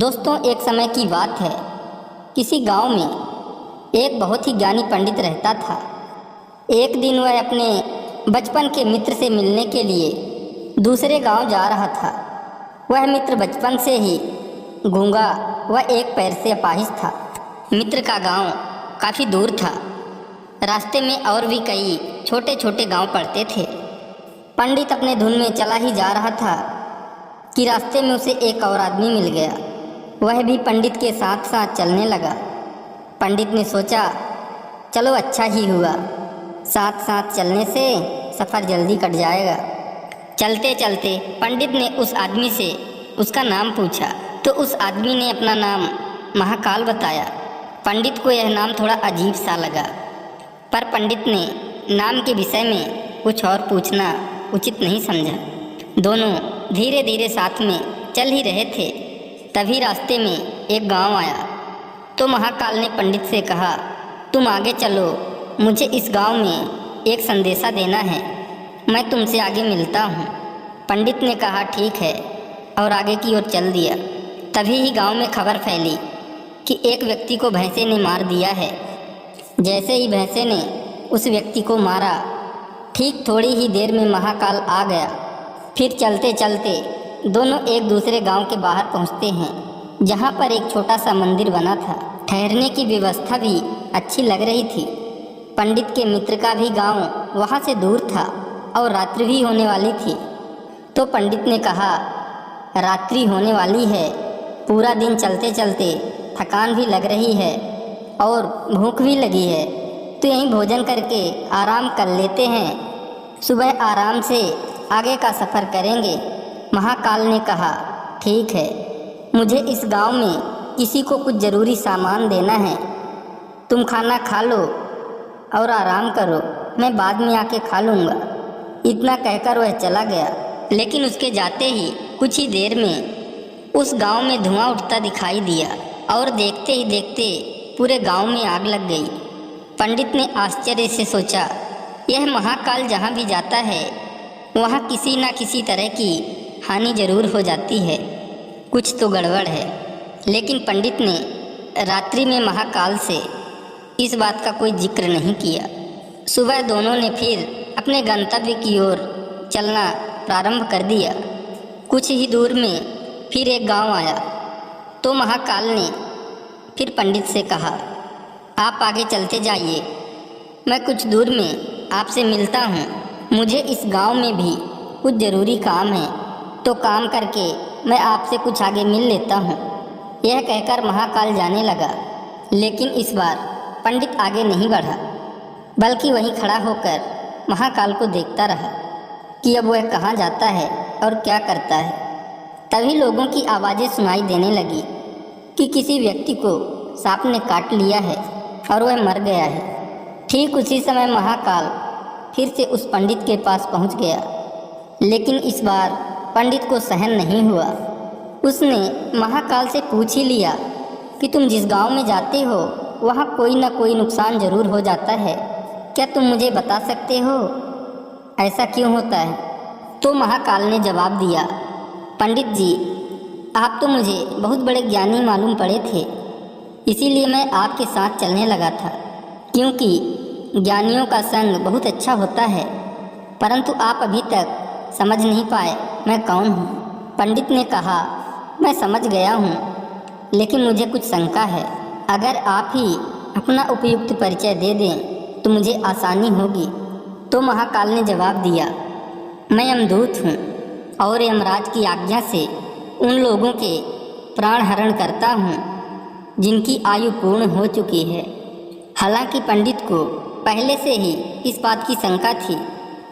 दोस्तों, एक समय की बात है। किसी गांव में एक बहुत ही ज्ञानी पंडित रहता था। एक दिन वह अपने बचपन के मित्र से मिलने के लिए दूसरे गांव जा रहा था। वह मित्र बचपन से ही गूंगा व एक पैर से अपाहिज था। मित्र का गांव काफ़ी दूर था। रास्ते में और भी कई छोटे छोटे गांव पड़ते थे। पंडित अपने धुन में चला ही जा रहा था कि रास्ते में उसे एक और आदमी मिल गया। वह भी पंडित के साथ साथ चलने लगा। पंडित ने सोचा, चलो अच्छा ही हुआ, साथ साथ चलने से सफ़र जल्दी कट जाएगा। चलते चलते पंडित ने उस आदमी से उसका नाम पूछा तो उस आदमी ने अपना नाम महाकाल बताया। पंडित को यह नाम थोड़ा अजीब सा लगा, पर पंडित ने नाम के विषय में कुछ और पूछना उचित नहीं समझा। दोनों धीरे धीरे साथ में चल ही रहे थे। तभी रास्ते में एक गांव आया तो महाकाल ने पंडित से कहा, तुम आगे चलो, मुझे इस गांव में एक संदेशा देना है, मैं तुमसे आगे मिलता हूँ। पंडित ने कहा ठीक है और आगे की ओर चल दिया। तभी ही गांव में खबर फैली कि एक व्यक्ति को भैंसे ने मार दिया है। जैसे ही भैंसे ने उस व्यक्ति को मारा, ठीक थोड़ी ही देर में महाकाल आ गया। फिर चलते चलते दोनों एक दूसरे गांव के बाहर पहुंचते हैं, जहां पर एक छोटा सा मंदिर बना था। ठहरने की व्यवस्था भी अच्छी लग रही थी। पंडित के मित्र का भी गांव वहां से दूर था और रात्रि भी होने वाली थी। तो पंडित ने कहा, रात्रि होने वाली है, पूरा दिन चलते चलते थकान भी लग रही है और भूख भी लगी है, तो यहीं भोजन करके आराम कर लेते हैं, सुबह आराम से आगे का सफ़र करेंगे। महाकाल ने कहा ठीक है, मुझे इस गांव में किसी को कुछ ज़रूरी सामान देना है, तुम खाना खा लो और आराम करो, मैं बाद में आके खा लूँगा। इतना कहकर वह चला गया। लेकिन उसके जाते ही कुछ ही देर में उस गांव में धुआं उठता दिखाई दिया और देखते ही देखते पूरे गांव में आग लग गई। पंडित ने आश्चर्य से सोचा, यह महाकाल जहाँ भी जाता है वहाँ किसी न किसी तरह की हानि जरूर हो जाती है, कुछ तो गड़बड़ है। लेकिन पंडित ने रात्रि में महाकाल से इस बात का कोई जिक्र नहीं किया। सुबह दोनों ने फिर अपने गंतव्य की ओर चलना प्रारंभ कर दिया। कुछ ही दूर में फिर एक गांव आया तो महाकाल ने फिर पंडित से कहा, आप आगे चलते जाइए, मैं कुछ दूर में आपसे मिलता हूँ। मुझे इस गांव में भी कुछ ज़रूरी काम है, तो काम करके मैं आपसे कुछ आगे मिल लेता हूँ। यह कहकर महाकाल जाने लगा। लेकिन इस बार पंडित आगे नहीं बढ़ा, बल्कि वहीं खड़ा होकर महाकाल को देखता रहा कि अब वह कहाँ जाता है और क्या करता है। तभी लोगों की आवाज़ें सुनाई देने लगी कि किसी व्यक्ति को सांप ने काट लिया है और वह मर गया है। ठीक उसी समय महाकाल फिर से उस पंडित के पास पहुंच गया। लेकिन इस बार पंडित को सहन नहीं हुआ। उसने महाकाल से पूछ ही लिया कि तुम जिस गांव में जाते हो वहाँ कोई ना कोई नुकसान ज़रूर हो जाता है, क्या तुम मुझे बता सकते हो, ऐसा क्यों होता है? तो महाकाल ने जवाब दिया, पंडित जी, आप तो मुझे बहुत बड़े ज्ञानी मालूम पड़े थे, इसीलिए मैं आपके साथ चलने लगा था, क्योंकि ज्ञानियों का संग बहुत अच्छा होता है। परंतु आप अभी तक समझ नहीं पाए मैं कौन हूँ। पंडित ने कहा, मैं समझ गया हूँ, लेकिन मुझे कुछ शंका है। अगर आप ही अपना उपयुक्त परिचय दे दें तो मुझे आसानी होगी। तो महाकाल ने जवाब दिया, मैं यमदूत हूँ और यमराज की आज्ञा से उन लोगों के प्राण हरण करता हूँ जिनकी आयु पूर्ण हो चुकी है। हालांकि पंडित को पहले से ही इस बात की शंका थी,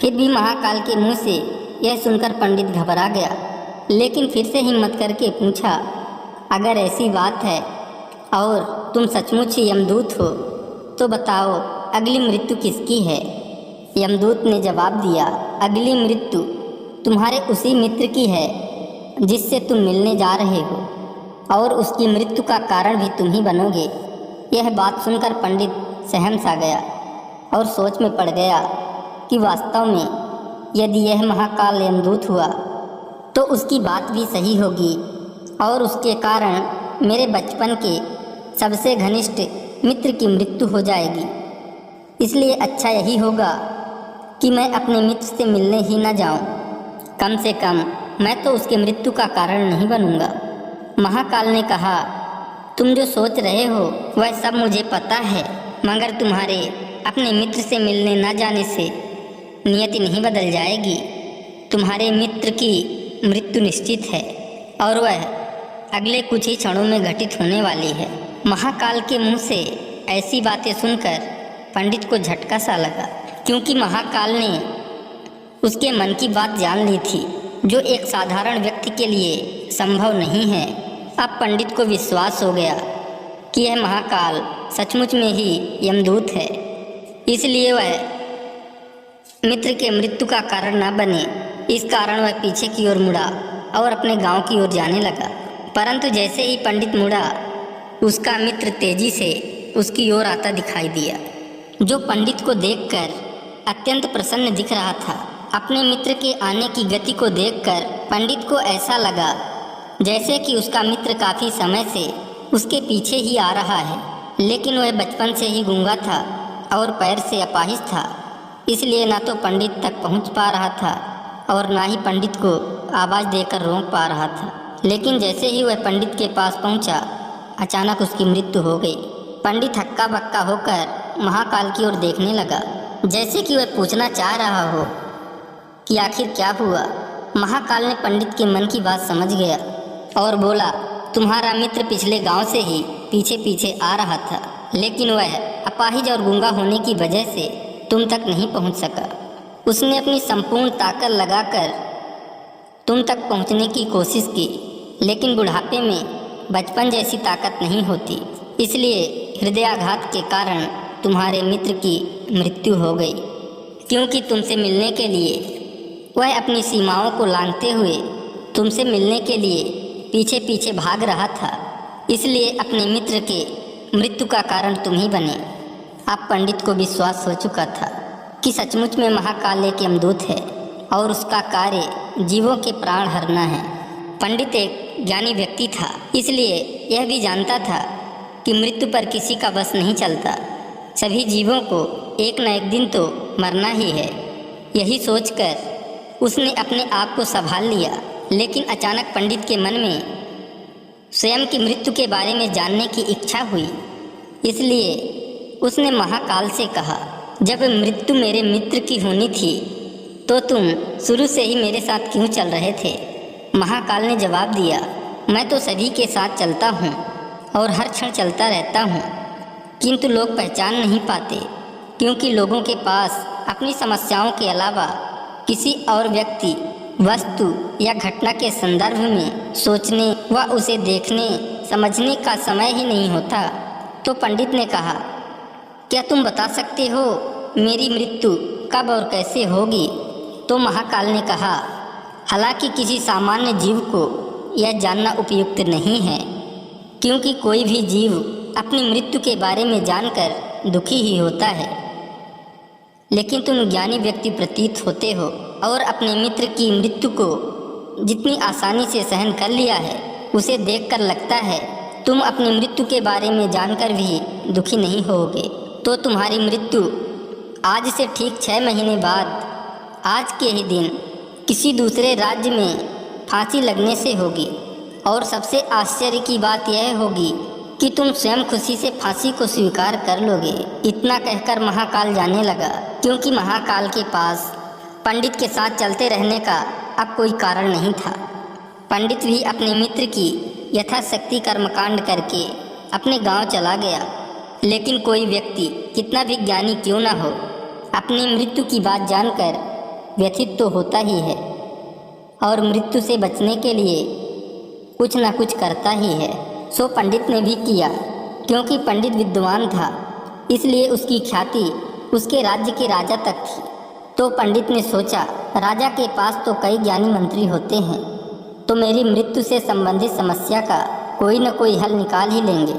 फिर भी महाकाल के मुंह से यह सुनकर पंडित घबरा गया। लेकिन फिर से हिम्मत करके पूछा, अगर ऐसी बात है और तुम सचमुच ही यमदूत हो तो बताओ अगली मृत्यु किसकी है? यमदूत ने जवाब दिया, अगली मृत्यु तुम्हारे उसी मित्र की है जिससे तुम मिलने जा रहे हो, और उसकी मृत्यु का कारण भी तुम ही बनोगे। यह बात सुनकर पंडित सहम सा गया और सोच में पड़ गया कि वास्तव में यदि यह महाकाल यमदूत हुआ तो उसकी बात भी सही होगी और उसके कारण मेरे बचपन के सबसे घनिष्ठ मित्र की मृत्यु हो जाएगी। इसलिए अच्छा यही होगा कि मैं अपने मित्र से मिलने ही न जाऊं। कम से कम मैं तो उसके मृत्यु का कारण नहीं बनूंगा। महाकाल ने कहा, तुम जो सोच रहे हो वह सब मुझे पता है, मगर तुम्हारे अपने मित्र से मिलने न जाने से नियति नहीं बदल जाएगी। तुम्हारे मित्र की मृत्यु निश्चित है और वह अगले कुछ ही क्षणों में घटित होने वाली है। महाकाल के मुंह से ऐसी बातें सुनकर पंडित को झटका सा लगा, क्योंकि महाकाल ने उसके मन की बात जान ली थी, जो एक साधारण व्यक्ति के लिए संभव नहीं है। अब पंडित को विश्वास हो गया कि यह महाकाल सचमुच में ही यमदूत है। इसलिए वह मित्र के मृत्यु का कारण न बने, इस कारण वह पीछे की ओर मुड़ा और अपने गांव की ओर जाने लगा। परंतु जैसे ही पंडित मुड़ा, उसका मित्र तेजी से उसकी ओर आता दिखाई दिया, जो पंडित को देखकर अत्यंत प्रसन्न दिख रहा था। अपने मित्र के आने की गति को देखकर पंडित को ऐसा लगा जैसे कि उसका मित्र काफ़ी समय से उसके पीछे ही आ रहा है, लेकिन वह बचपन से ही गूंगा था और पैर से अपाहिज था। इसलिए ना तो पंडित तक पहुंच पा रहा था और ना ही पंडित को आवाज़ देकर रोक पा रहा था। लेकिन जैसे ही वह पंडित के पास पहुंचा, अचानक उसकी मृत्यु हो गई। पंडित हक्का बक्का होकर महाकाल की ओर देखने लगा, जैसे कि वह पूछना चाह रहा हो कि आखिर क्या हुआ। महाकाल ने पंडित के मन की बात समझ गया और बोला, तुम्हारा मित्र पिछले गांव से ही पीछे पीछे आ रहा था, लेकिन वह अपाहिज और गूंगा होने की वजह से तुम तक नहीं पहुंच सका। उसने अपनी संपूर्ण ताकत लगाकर तुम तक पहुंचने की कोशिश की, लेकिन बुढ़ापे में बचपन जैसी ताकत नहीं होती। इसलिए हृदयाघात के कारण तुम्हारे मित्र की मृत्यु हो गई, क्योंकि तुमसे मिलने के लिए वह अपनी सीमाओं को लांघते हुए तुमसे मिलने के लिए पीछे पीछे भाग रहा था। इसलिए अपने मित्र के मृत्यु का कारण तुम ही बने। अब पंडित को विश्वास हो चुका था कि सचमुच में महाकाल एक यमदूत है और उसका कार्य जीवों के प्राण हरना है। पंडित एक ज्ञानी व्यक्ति था, इसलिए यह भी जानता था कि मृत्यु पर किसी का बस नहीं चलता। सभी जीवों को एक न एक दिन तो मरना ही है। यही सोचकर उसने अपने आप को संभाल लिया। लेकिन अचानक पंडित के मन में स्वयं की मृत्यु के बारे में जानने की इच्छा हुई। इसलिए उसने महाकाल से कहा, जब मृत्यु मेरे मित्र की होनी थी तो तुम शुरू से ही मेरे साथ क्यों चल रहे थे? महाकाल ने जवाब दिया, मैं तो सभी के साथ चलता हूँ और हर क्षण चलता रहता हूँ, किंतु लोग पहचान नहीं पाते, क्योंकि लोगों के पास अपनी समस्याओं के अलावा किसी और व्यक्ति, वस्तु या घटना के संदर्भ में सोचने व उसे देखने समझने का समय ही नहीं होता। तो पंडित ने कहा, क्या तुम बता सकते हो मेरी मृत्यु कब और कैसे होगी? तो महाकाल ने कहा, हालांकि किसी सामान्य जीव को यह जानना उपयुक्त नहीं है, क्योंकि कोई भी जीव अपनी मृत्यु के बारे में जानकर दुखी ही होता है। लेकिन तुम ज्ञानी व्यक्ति प्रतीत होते हो और अपने मित्र की मृत्यु को जितनी आसानी से सहन कर लिया है, उसे देखकर लगता है तुम अपनी मृत्यु के बारे में जानकर भी दुखी नहीं होगे। तो तुम्हारी मृत्यु आज से ठीक 6 महीने बाद आज के ही दिन किसी दूसरे राज्य में फांसी लगने से होगी। और सबसे आश्चर्य की बात यह होगी कि तुम स्वयं खुशी से फांसी को स्वीकार कर लोगे। इतना कहकर महाकाल जाने लगा, क्योंकि महाकाल के पास पंडित के साथ चलते रहने का अब कोई कारण नहीं था। पंडित भी अपने मित्र की यथाशक्ति कर्मकांड करके अपने गांव चला गया। लेकिन कोई व्यक्ति कितना भी ज्ञानी क्यों ना हो, अपनी मृत्यु की बात जानकर व्यथित तो होता ही है और मृत्यु से बचने के लिए कुछ ना कुछ करता ही है। सो पंडित ने भी किया, क्योंकि पंडित विद्वान था, इसलिए उसकी ख्याति उसके राज्य के राजा तक थी। तो पंडित ने सोचा, राजा के पास तो कई ज्ञानी मंत्री होते हैं, तो मेरी मृत्यु से संबंधित समस्या का कोई न कोई हल निकाल ही लेंगे।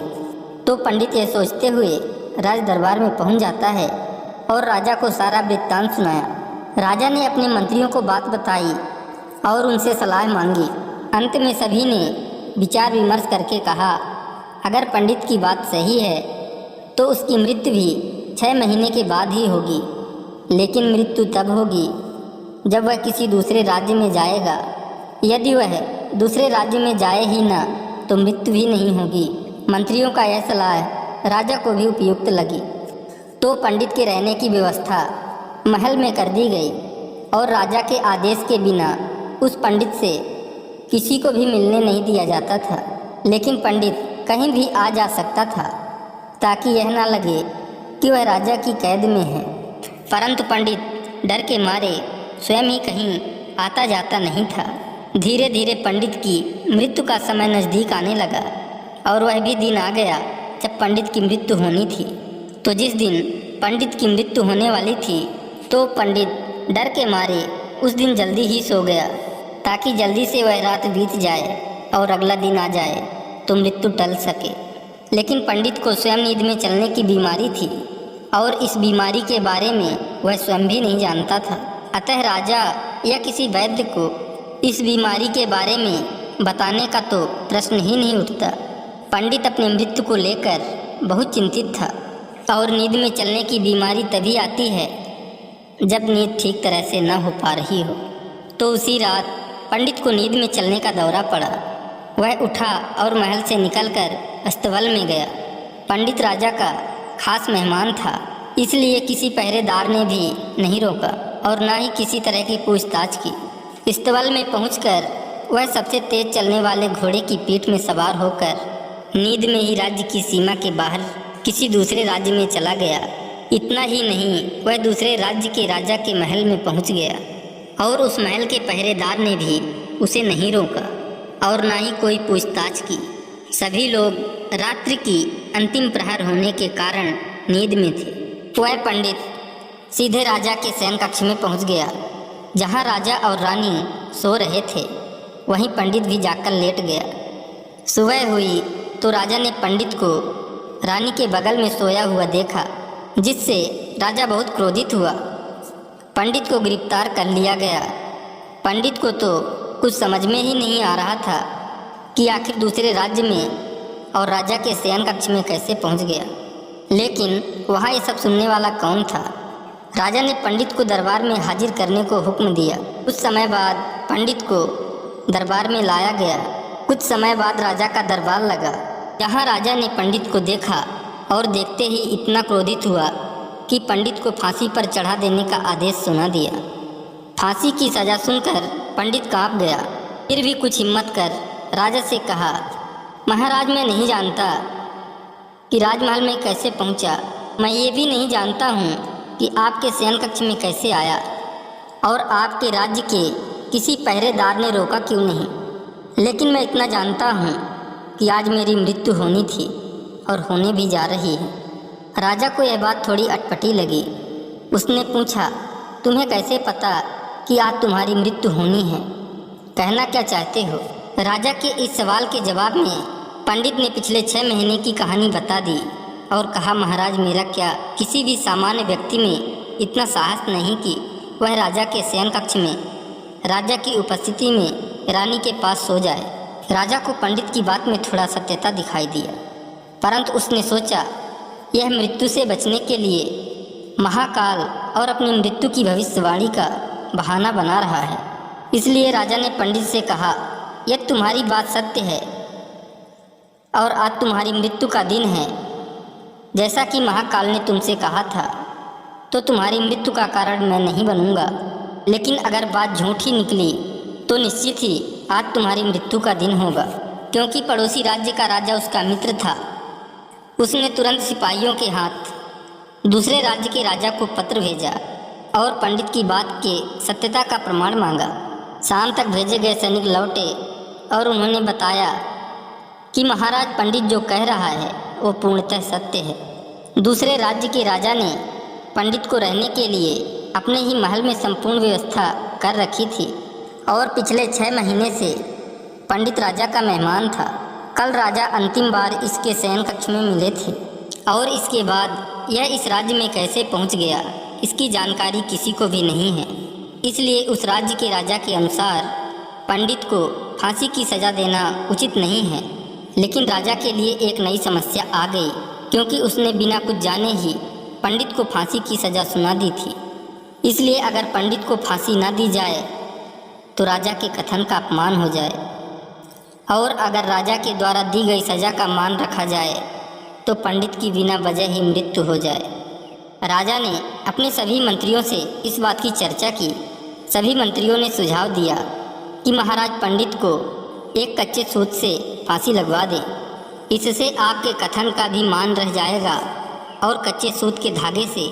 तो पंडित यह सोचते हुए राज दरबार में पहुंच जाता है और राजा को सारा वृत्तांत सुनाया। राजा ने अपने मंत्रियों को बात बताई और उनसे सलाह मांगी। अंत में सभी ने विचार विमर्श करके कहा, अगर पंडित की बात सही है तो उसकी मृत्यु भी 6 महीने के बाद ही होगी, लेकिन मृत्यु तब होगी जब वह किसी दूसरे राज्य में जाएगा। यदि वह दूसरे राज्य में जाए ही ना तो मृत्यु भी नहीं होगी। मंत्रियों का यह सलाह राजा को भी उपयुक्त लगी, तो पंडित के रहने की व्यवस्था महल में कर दी गई और राजा के आदेश के बिना उस पंडित से किसी को भी मिलने नहीं दिया जाता था। लेकिन पंडित कहीं भी आ जा सकता था ताकि यह ना लगे कि वह राजा की कैद में है। परंतु पंडित डर के मारे स्वयं ही कहीं आता जाता नहीं था। धीरे धीरे पंडित की मृत्यु का समय नज़दीक आने लगा और वह भी दिन आ गया जब पंडित की मृत्यु होनी थी। तो जिस दिन पंडित की मृत्यु होने वाली थी तो पंडित डर के मारे उस दिन जल्दी ही सो गया ताकि जल्दी से वह रात बीत जाए और अगला दिन आ जाए तो मृत्यु टल सके। लेकिन पंडित को स्वयं नींद में चलने की बीमारी थी और इस बीमारी के बारे में वह स्वयं भी नहीं जानता था। अतः राजा या किसी वैद्य को इस बीमारी के बारे में बताने का तो प्रश्न ही नहीं उठता। पंडित अपनी मृत्यु को लेकर बहुत चिंतित था और नींद में चलने की बीमारी तभी आती है जब नींद ठीक तरह से न हो पा रही हो। तो उसी रात पंडित को नींद में चलने का दौरा पड़ा। वह उठा और महल से निकलकर अस्तबल में गया। पंडित राजा का खास मेहमान था, इसलिए किसी पहरेदार ने भी नहीं रोका और न ही किसी तरह की पूछताछ की। अस्तबल में पहुंचकर वह सबसे तेज चलने वाले घोड़े की पीठ में सवार होकर नींद में ही राज्य की सीमा के बाहर किसी दूसरे राज्य में चला गया। इतना ही नहीं, वह दूसरे राज्य के राजा के महल में पहुंच गया और उस महल के पहरेदार ने भी उसे नहीं रोका और ना ही कोई पूछताछ की। सभी लोग रात्रि की अंतिम प्रहर होने के कारण नींद में थे। वह पंडित सीधे राजा के शयन कक्ष में पहुंच गया। जहां राजा और रानी सो रहे थे वहीं पंडित भी जाकर लेट गया। सुबह हुई तो राजा ने पंडित को रानी के बगल में सोया हुआ देखा, जिससे राजा बहुत क्रोधित हुआ। पंडित को गिरफ्तार कर लिया गया। पंडित को तो कुछ समझ में ही नहीं आ रहा था कि आखिर दूसरे राज्य में और राजा के शयन कक्ष में कैसे पहुंच गया। लेकिन वहाँ ये सब सुनने वाला कौन था। राजा ने पंडित को दरबार में हाजिर करने को हुक्म दिया। कुछ समय बाद पंडित को दरबार में लाया गया। कुछ समय बाद राजा का दरबार लगा। यहाँ राजा ने पंडित को देखा और देखते ही इतना क्रोधित हुआ कि पंडित को फांसी पर चढ़ा देने का आदेश सुना दिया। फांसी की सज़ा सुनकर पंडित कांप गया। फिर भी कुछ हिम्मत कर राजा से कहा, महाराज, मैं नहीं जानता कि राजमहल में कैसे पहुंचा। मैं ये भी नहीं जानता हूँ कि आपके शयन कक्ष में कैसे आया और आपके राज्य के किसी पहरेदार ने रोका क्यों नहीं। लेकिन मैं इतना जानता हूँ कि आज मेरी मृत्यु होनी थी और होने भी जा रही है। राजा को यह बात थोड़ी अटपटी लगी। उसने पूछा, तुम्हें कैसे पता कि आज तुम्हारी मृत्यु होनी है? कहना क्या चाहते हो? राजा के इस सवाल के जवाब में पंडित ने पिछले 6 महीने की कहानी बता दी और कहा, महाराज, मेरा क्या किसी भी सामान्य व्यक्ति में इतना साहस नहीं कि वह राजा के शयन कक्ष में राजा की उपस्थिति में रानी के पास सो जाए। राजा को पंडित की बात में थोड़ा सत्यता दिखाई दिया, परंतु उसने सोचा यह मृत्यु से बचने के लिए महाकाल और अपनी मृत्यु की भविष्यवाणी का बहाना बना रहा है। इसलिए राजा ने पंडित से कहा, यदि तुम्हारी बात सत्य है और आज तुम्हारी मृत्यु का दिन है जैसा कि महाकाल ने तुमसे कहा था, तो तुम्हारी मृत्यु का कारण मैं नहीं बनूंगा। लेकिन अगर बात झूठी निकली तो निश्चित ही आज तुम्हारी मृत्यु का दिन होगा। क्योंकि पड़ोसी राज्य का राजा उसका मित्र था, उसने तुरंत सिपाहियों के हाथ दूसरे राज्य के राजा को पत्र भेजा और पंडित की बात के सत्यता का प्रमाण मांगा। शाम तक भेजे गए सैनिक लौटे और उन्होंने बताया कि महाराज, पंडित जो कह रहा है वो पूर्णतः सत्य है। दूसरे राज्य के राजा ने पंडित को रहने के लिए अपने ही महल में संपूर्ण व्यवस्था कर रखी थी और पिछले 6 महीने से पंडित राजा का मेहमान था। कल राजा अंतिम बार इसके शयन कक्ष में मिले थे और इसके बाद यह इस राज्य में कैसे पहुंच गया इसकी जानकारी किसी को भी नहीं है। इसलिए उस राज्य के राजा के अनुसार पंडित को फांसी की सज़ा देना उचित नहीं है। लेकिन राजा के लिए एक नई समस्या आ गई, क्योंकि उसने बिना कुछ जाने ही पंडित को फांसी की सज़ा सुना दी थी। इसलिए अगर पंडित को फांसी ना दी जाए तो राजा के कथन का अपमान हो जाए, और अगर राजा के द्वारा दी गई सज़ा का मान रखा जाए तो पंडित की बिना वजह ही मृत्यु हो जाए। राजा ने अपने सभी मंत्रियों से इस बात की चर्चा की। सभी मंत्रियों ने सुझाव दिया कि महाराज पंडित को एक कच्चे सूत से फांसी लगवा दें। इससे आपके कथन का भी मान रह जाएगा और कच्चे सूत के धागे से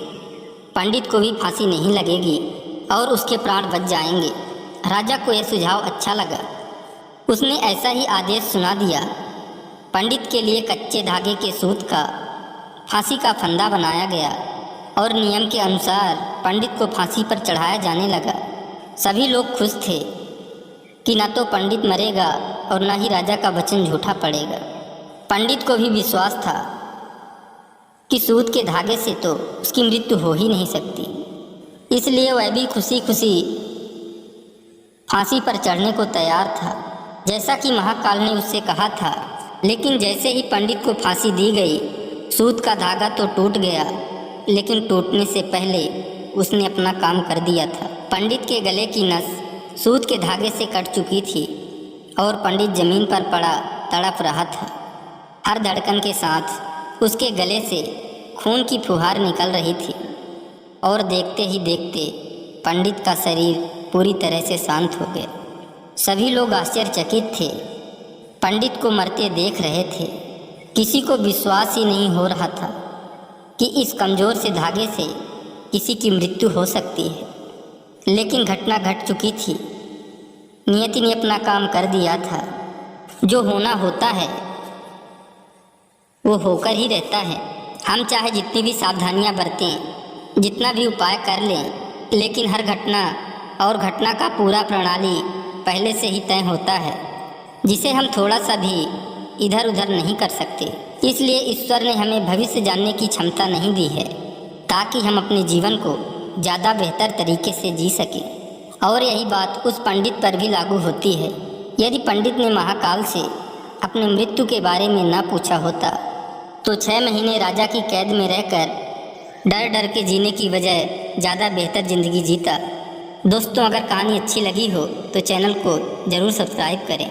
पंडित को भी फांसी नहीं लगेगी और उसके प्राण बच जाएंगे। राजा को यह सुझाव अच्छा लगा। उसने ऐसा ही आदेश सुना दिया। पंडित के लिए कच्चे धागे के सूत का फांसी का फंदा बनाया गया और नियम के अनुसार पंडित को फांसी पर चढ़ाया जाने लगा। सभी लोग खुश थे कि न तो पंडित मरेगा और न ही राजा का वचन झूठा पड़ेगा। पंडित को भी विश्वास था कि सूत के धागे से तो उसकी मृत्यु हो ही नहीं सकती। इसलिए वह भी खुशी खुशी फांसी पर चढ़ने को तैयार था, जैसा कि महाकाल ने उससे कहा था। लेकिन जैसे ही पंडित को फांसी दी गई, सूत का धागा तो टूट गया, लेकिन टूटने से पहले उसने अपना काम कर दिया था। पंडित के गले की नस सूत के धागे से कट चुकी थी और पंडित जमीन पर पड़ा तड़प रहा था। हर धड़कन के साथ उसके गले से खून की फुहार निकल रही थी और देखते ही देखते पंडित का शरीर पूरी तरह से शांत हो गया। सभी लोग आश्चर्यचकित थे, पंडित को मरते देख रहे थे। किसी को विश्वास ही नहीं हो रहा था कि इस कमज़ोर से धागे से किसी की मृत्यु हो सकती है। लेकिन घटना घट चुकी थी। नियति ने अपना काम कर दिया था। जो होना होता है वो होकर ही रहता है। हम चाहे जितनी भी सावधानियां बरतें, जितना भी उपाय कर लें, लेकिन हर घटना और घटना का पूरा प्रणाली पहले से ही तय होता है, जिसे हम थोड़ा सा भी इधर उधर नहीं कर सकते। इसलिए ईश्वर ने हमें भविष्य जानने की क्षमता नहीं दी है, ताकि हम अपने जीवन को ज़्यादा बेहतर तरीके से जी सकें। और यही बात उस पंडित पर भी लागू होती है। यदि पंडित ने महाकाल से अपने मृत्यु के बारे में न पूछा होता तो 6 महीने राजा की कैद में रहकर डर डर के जीने की बजाय ज़्यादा बेहतर ज़िंदगी जीता। दोस्तों, अगर कहानी अच्छी लगी हो तो चैनल को ज़रूर सब्सक्राइब करें।